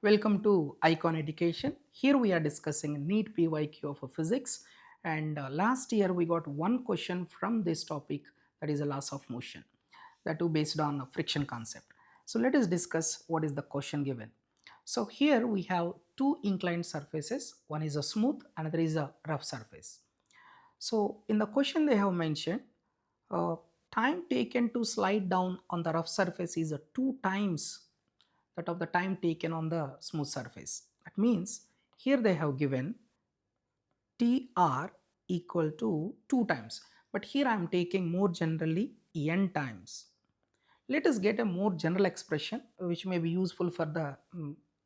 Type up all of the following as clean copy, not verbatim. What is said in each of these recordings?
Welcome to Icon Education. Here we are discussing NEET PYQ of physics, and last year we got one question from this topic, that is a laws of motion, that too based on a friction concept. So let us discuss what is the question given. So here we have two inclined surfaces, one is a smooth, another is a rough surface. So in the question they have mentioned, uh, time taken to slide down on the rough surface is 2 times that of the time taken on the smooth surface. That means here they have given Tr equal to 2 times, but here I am taking more generally n times. Let us get a more general expression which may be useful for the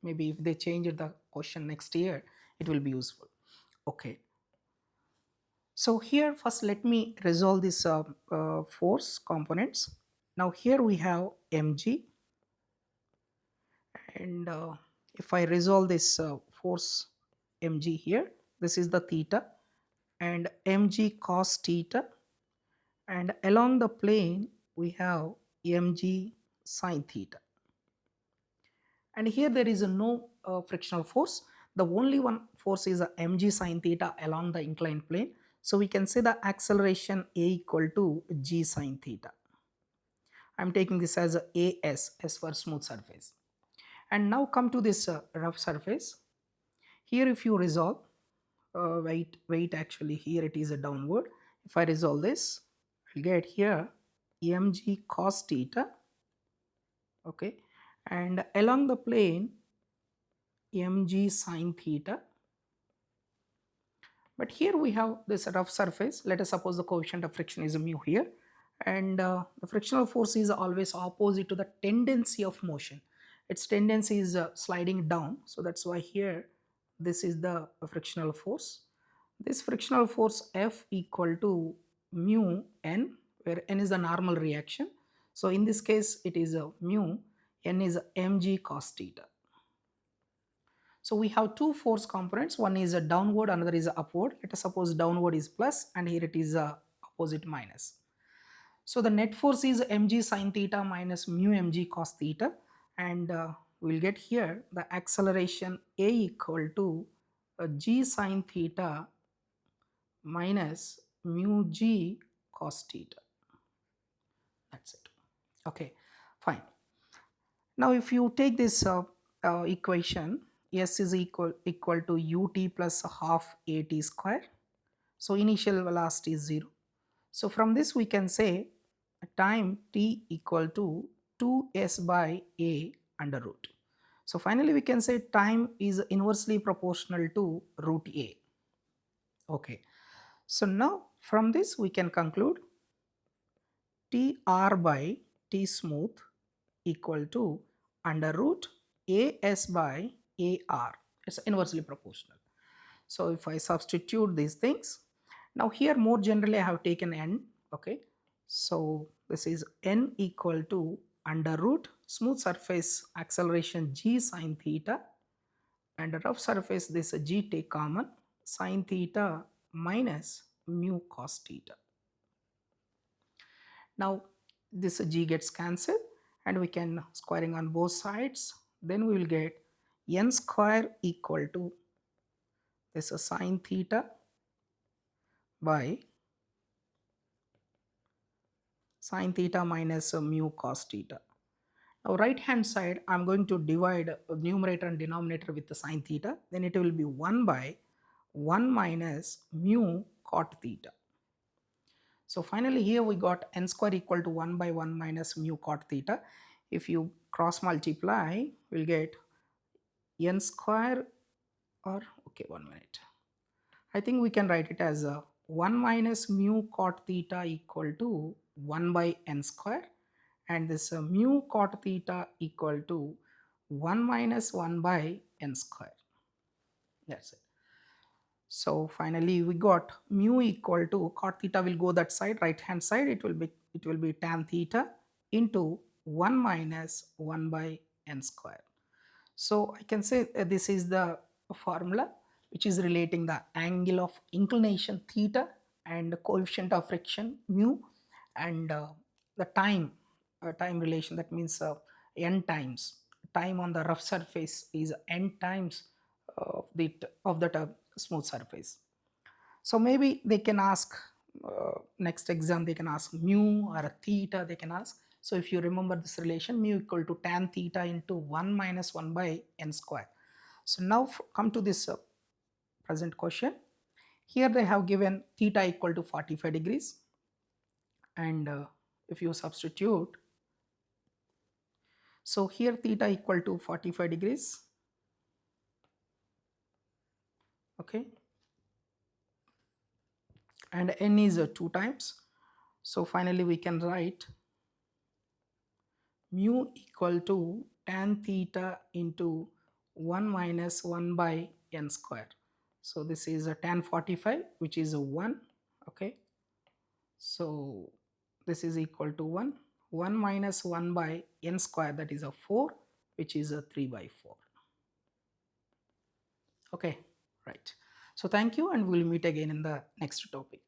maybe if they change the question next year, it will be useful. Okay, so here first let me resolve this force components. Now here we have mg, and if I resolve this force mg here, this is the theta, and mg cos theta, and along the plane we have mg sin theta, and here there is no frictional force. The only one force is mg sin theta along the inclined plane, so we can say the acceleration a equal to g sin theta. I am taking this as a s for smooth surface. And now come to this rough surface. Here if you resolve, wait, actually here it is a downward. If I resolve this, I'll get here mg cos theta, okay, and along the plane mg sin theta. But here we have this rough surface. Let us suppose the coefficient of friction is mu here, and the frictional force is always opposite to the tendency of motion. Its tendency is sliding down, so that's why here this is the frictional force. This frictional force F equal to mu n, where n is the normal reaction. So in this case it is a mu, n is mg cos theta. So we have two force components, one is a downward, another is a upward. Let us suppose downward is plus and here it is a opposite minus. So the net force is mg sin theta minus mu mg cos theta, and we'll get here the acceleration a equal to g sin theta minus mu g cos theta. That's it. Okay, fine. Now if you take this equation, s is equal to ut plus half at square. So initial velocity is 0. So from this we can say time t equal to 2s by a under root. So finally we can say time is inversely proportional to root a. Okay. So now from this we can conclude Tr by T smooth equal to under root As by Ar. It's inversely proportional. So if I substitute these things, now here more generally I have taken n, okay. So this is n equal to under root smooth surface acceleration g sin theta, and a rough surface this g take common sin theta minus mu cos theta. Now this g gets cancelled and we can squaring on both sides, then we will get n square equal to this sin theta by sin theta minus mu cos theta. Now right hand side I am going to divide numerator and denominator with the sin theta, then it will be 1 by 1 minus mu cot theta. So finally here we got n square equal to 1 by 1 minus mu cot theta. If you cross multiply, we'll get n square, or okay, 1 minute. I think we can write it as 1 minus mu cot theta equal to 1 by n square, and this mu cot theta equal to 1 minus 1 by n square. That's it. So finally we got mu equal to cot theta will go that side, right hand side, it will be tan theta into 1 minus 1 by n square. So I can say this is the formula which is relating the angle of inclination theta and the coefficient of friction mu, and the time relation, that means n times time on the rough surface is n times of that smooth surface. So maybe they can ask next exam, they can ask mu or theta, they can ask. So if you remember this relation, mu equal to tan theta into 1 minus 1 by n square. So now come to this present question. Here they have given theta equal to 45 degrees, and if you substitute, so here theta equal to 45 degrees, okay, and n is 2 times. So finally we can write mu equal to tan theta into 1 minus 1 by n square. So this is a tan 45, which is a 1, okay. So this is equal to 1. 1 minus 1 by n square, that is a 4, which is a 3 by 4. Okay, right. So thank you, and we'll meet again in the next topic.